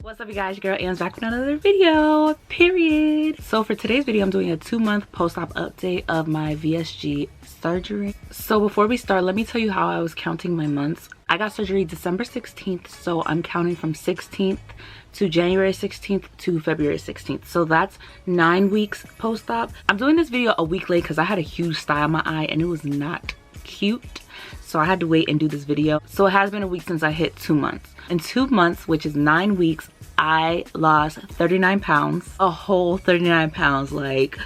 What's up, you guys? Your girl Am's back with another video, period. So for today's video, I'm doing a 2-month post-op update of my VSG surgery. So before we start, let me tell you how I was counting my months. I got surgery December 16th, so I'm counting from 16th to January 16th to February 16th. So that's 9 weeks post-op. I'm doing this video a week late because I had a huge sty on my eye and it was not cute. So I had to wait and do this video. So it has been a week since I hit 2 months. In 2 months, which is 9 weeks, I lost 39 pounds, a whole 39 pounds, like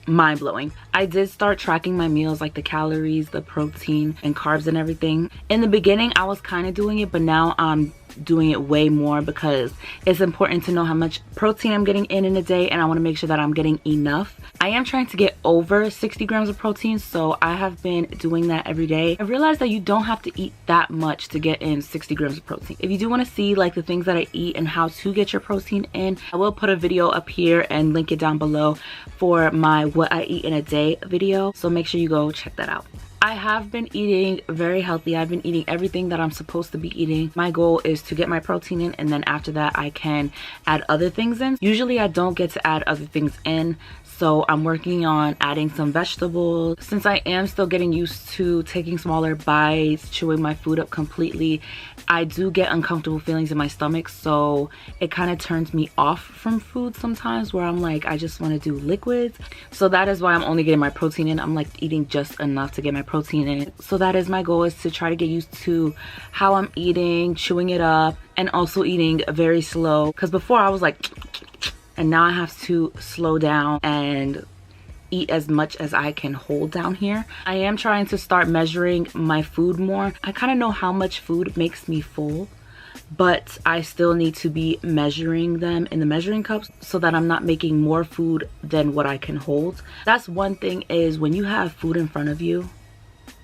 mind-blowing. I did start tracking my meals, like the calories, the protein and carbs and everything. In the beginning, I was kind of doing it, but now I'm doing it way more because it's important to know how much protein I'm getting in a day, and I want to make sure that I'm getting enough. I am trying to get over 60 grams of protein, so I have been doing that every day. I realized that you don't have to eat that much to get in 60 grams of protein. If you do want to see like the things that I eat and how to get your protein in, I will put a video up here and link it down below for my what I eat in a day video, so make sure you go check that out. I have been eating very healthy. I've been eating everything that I'm supposed to be eating. My goal is to get my protein in, and then after that I can add other things in. Usually I don't get to add other things in, so I'm working on adding some vegetables. Since I am still getting used to taking smaller bites, chewing my food up completely, I do get uncomfortable feelings in my stomach, so it kind of turns me off from food sometimes, where I'm like, I just want to do liquids. So that is why I'm only getting my protein in. I'm like eating just enough to get my protein in. So that is my goal, is to try to get used to how I'm eating, chewing it up, and also eating very slow. Because before I was like, and now I have to slow down and eat as much as I can hold down here. I am trying to start measuring my food more. I kind of know how much food makes me full, but I still need to be measuring them in the measuring cups so that I'm not making more food than what I can hold. That's one thing, is when you have food in front of you,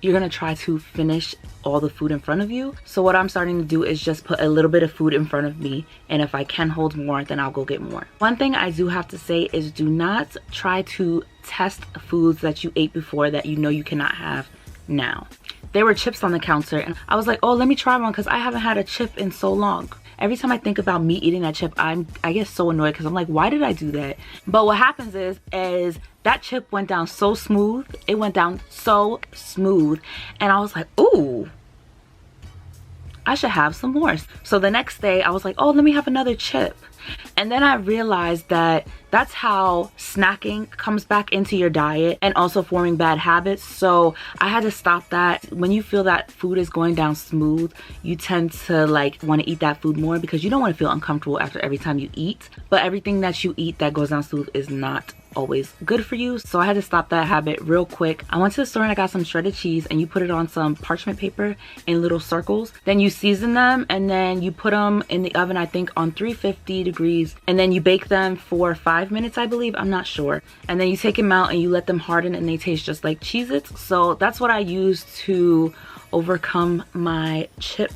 you're gonna try to finish all the food in front of you. So what I'm starting to do is just put a little bit of food in front of me, and if I can hold more, then I'll go get more. One thing I do have to say is, do not try to test foods that you ate before that you know you cannot have now. There were chips on the counter and I was like, oh, let me try one because I haven't had a chip in so long. Every time I think about me eating that chip, I get so annoyed because I'm like, why did I do that? But what happens is that chip went down so smooth. It went down so smooth. And I was like, ooh, I should have some more. So the next day I was like, oh, let me have another chip. And then I realized that that's how snacking comes back into your diet and also forming bad habits. So I had to stop that. When you feel that food is going down smooth, you tend to like want to eat that food more because you don't want to feel uncomfortable after every time you eat. But everything that you eat that goes down smooth is not always good for you. So I had to stop that habit real quick. I went to the store and I got some shredded cheese, and you put it on some parchment paper in little circles. Then you season them and then you put them in the oven, I think on 350 degrees, and then you bake them for 5 minutes, I believe. I'm not sure. And then you take them out and you let them harden, and they taste just like Cheez-Its. So that's what I use to overcome my chip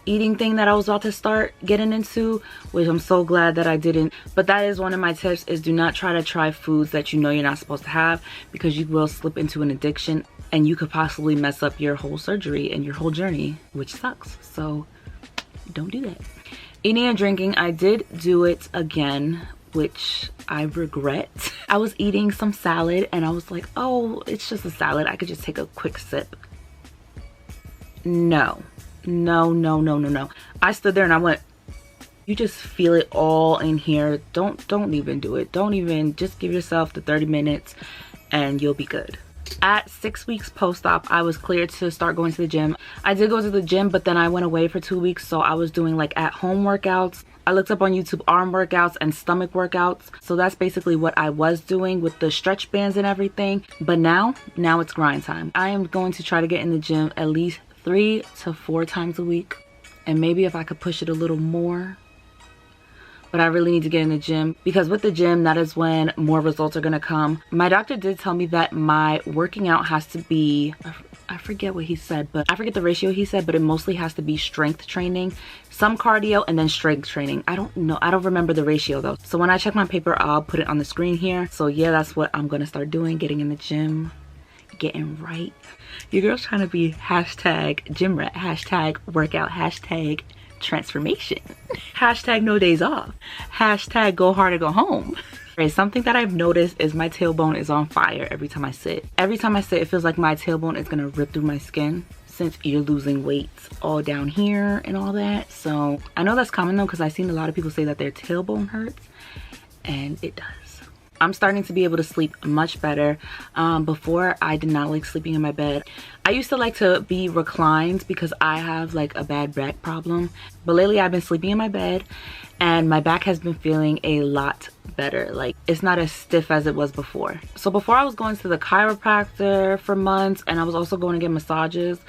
eating thing that I was about to start getting into, which I'm so glad that I didn't. But that is one of my tips, is do not try foods that you know you're not supposed to have, because you will slip into an addiction and you could possibly mess up your whole surgery and your whole journey, which sucks. So don't do that. Eating and drinking, I did do it again, which I regret. I was eating some salad and I was like, oh, it's just a salad, I could just take a quick sip. No. I stood there and I went, you just feel it all in here. Don't even do it. Don't even, just give yourself the 30 minutes and you'll be good. At 6 weeks post-op, I was cleared to start going to the gym. I did go to the gym, but then I went away for 2 weeks, so I was doing like at-home workouts. I looked up on YouTube arm workouts and stomach workouts. So that's basically what I was doing with the stretch bands and everything. But now it's grind time. I am going to try to get in the gym at least 3 to 4 times a week, and maybe if I could push it a little more. But I really need to get in the gym, because with the gym, that is when more results are gonna come. My doctor did tell me that my working out has to be, I forget what he said, but I forget the ratio he said, but it mostly has to be strength training, some cardio, and then strength training. I don't know, I don't remember the ratio though. So when I check my paper, I'll put it on the screen here. So yeah, that's what I'm gonna start doing, getting in the gym, getting right. Your girl's trying to be hashtag gym rat, hashtag workout, hashtag transformation. Hashtag no days off. Hashtag go hard or go home. Okay, something that I've noticed is my tailbone is on fire every time I sit. Every time I sit, it feels like my tailbone is gonna rip through my skin, since you're losing weight all down here and all that. So I know that's common though, because I've seen a lot of people say that their tailbone hurts, and it does. I'm starting to be able to sleep much better. Before, I did not like sleeping in my bed. I used to like to be reclined because I have like a bad back problem. But lately I've been sleeping in my bed and my back has been feeling a lot better. Like, it's not as stiff as it was before. So before, I was going to the chiropractor for months, and I was also going to get massages,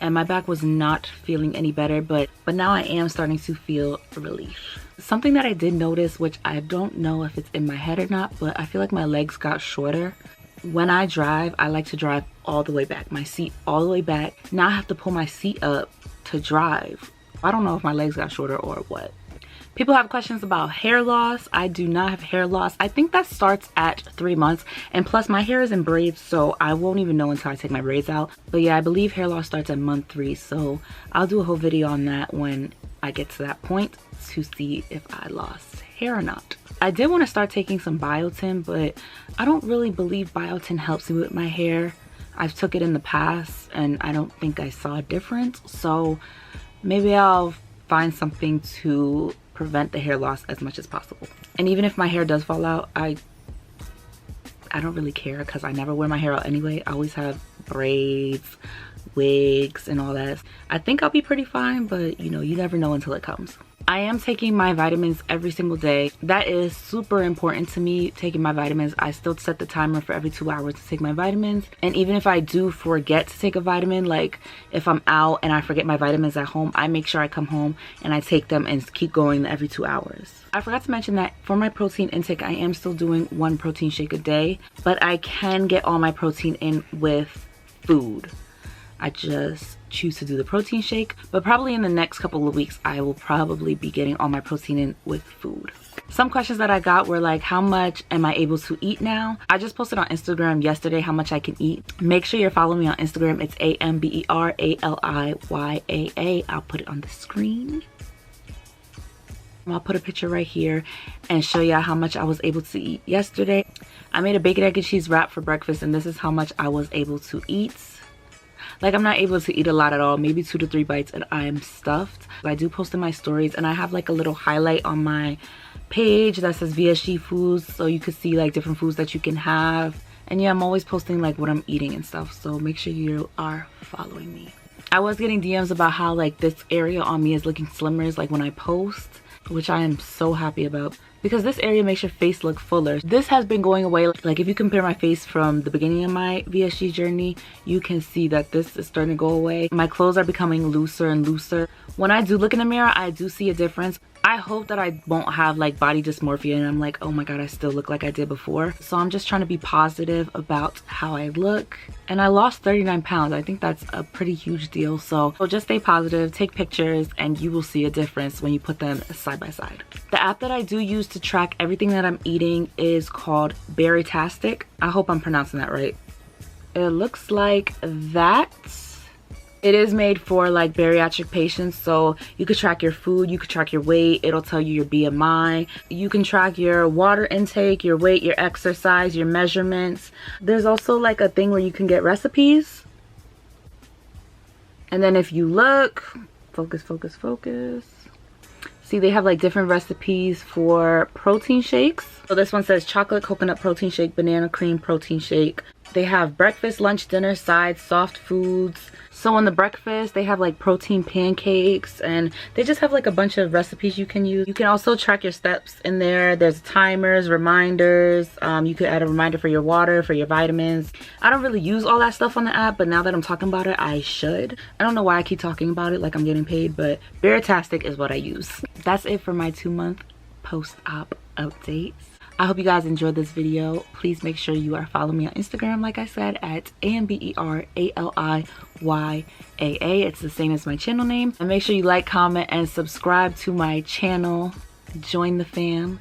and my back was not feeling any better, but now I am starting to feel relief. Something that I did notice, which I don't know if it's in my head or not, but I feel like my legs got shorter. When I drive, I like to drive all the way back, my seat all the way back. Now I have to pull my seat up to drive. I don't know if my legs got shorter or what. People have questions about hair loss. I do not have hair loss. I think that starts at 3 months, and plus my hair is in braids, so I won't even know until I take my braids out. But yeah, I believe hair loss starts at month 3, so I'll do a whole video on that when I get to that point to see if I lost hair or not. I did want to start taking some biotin, but I don't really believe biotin helps me with my hair. I've took it in the past and I don't think I saw a difference, so maybe I'll find something to prevent the hair loss as much as possible. And even if my hair does fall out, I don't really care, because I never wear my hair out anyway. I always have braids, wigs, and all that. I think I'll be pretty fine, but you know, you never know until it comes. I am taking my vitamins every single day. That is super important to me, taking my vitamins. I still set the timer for every 2 hours to take my vitamins. And even if I do forget to take a vitamin, like if I'm out and I forget my vitamins at home, I make sure I come home and I take them and keep going every 2 hours. I forgot to mention that for my protein intake, I am still doing 1 protein shake a day, but I can get all my protein in with food. I just choose to do the protein shake, but probably in the next couple of weeks I will probably be getting all my protein in with food. Some questions that I got were like, how much am I able to eat now? I just posted on Instagram yesterday how much I can eat. Make sure you're following me on Instagram. It's amberaliyaa. I'll put it on the screen. I'll put a picture right here and show you how much I was able to eat yesterday. I made a bacon, egg, and cheese wrap for breakfast, and this is how much I was able to eat. Like, I'm not able to eat a lot at all, maybe 2 to 3 bites, and I am stuffed. I do post in my stories, and I have like a little highlight on my page that says VSG foods, so you can see like different foods that you can have. And yeah, I'm always posting like what I'm eating and stuff, so make sure you are following me. I was getting DMs about how like this area on me is looking slimmer, like when I post, which I am so happy about, because this area makes your face look fuller. This has been going away. Like, if you compare my face from the beginning of my VSG journey, you can see that this is starting to go away. My clothes are becoming looser and looser. When I do look in the mirror, I do see a difference. I hope that I won't have like body dysmorphia and I'm like, oh my god, I still look like I did before. So I'm just trying to be positive about how I look. And I lost 39 pounds. I think that's a pretty huge deal. So just stay positive, take pictures, and you will see a difference when you put them side by side. The app that I do use to track everything that I'm eating is called Berrytastic. I hope I'm pronouncing that right. It looks like that. It is made for like bariatric patients, so you could track your food, you could track your weight, it'll tell you your BMI. You can track your water intake, your weight, your exercise, your measurements. There's also like a thing where you can get recipes. And then if you look, focus. See, they have like different recipes for protein shakes. So this one says chocolate coconut protein shake, banana cream protein shake. They have breakfast, lunch, dinner, sides, soft foods. So on the breakfast, they have like protein pancakes, and they just have like a bunch of recipes you can use. You can also track your steps in there. There's timers, reminders. You could add a reminder for your water, for your vitamins. I don't really use all that stuff on the app, but now that I'm talking about it, I should. I don't know why I keep talking about it like I'm getting paid, but Berrytastic is what I use. That's it for my 2-month post-op updates. I hope you guys enjoyed this video. Please make sure you are following me on Instagram, like I said, at amberaliyaa. It's the same as my channel name. And make sure you like, comment, and subscribe to my channel. Join the fam.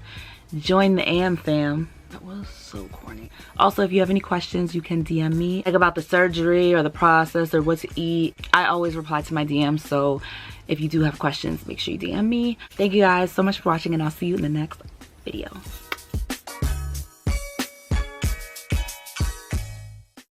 Join the AM fam. That was so corny. Also, if you have any questions, you can DM me, like about the surgery or the process or what to eat. I always reply to my DMs, so If you do have questions, make sure you DM me. Thank you guys so much for watching, and I'll see you in the next video.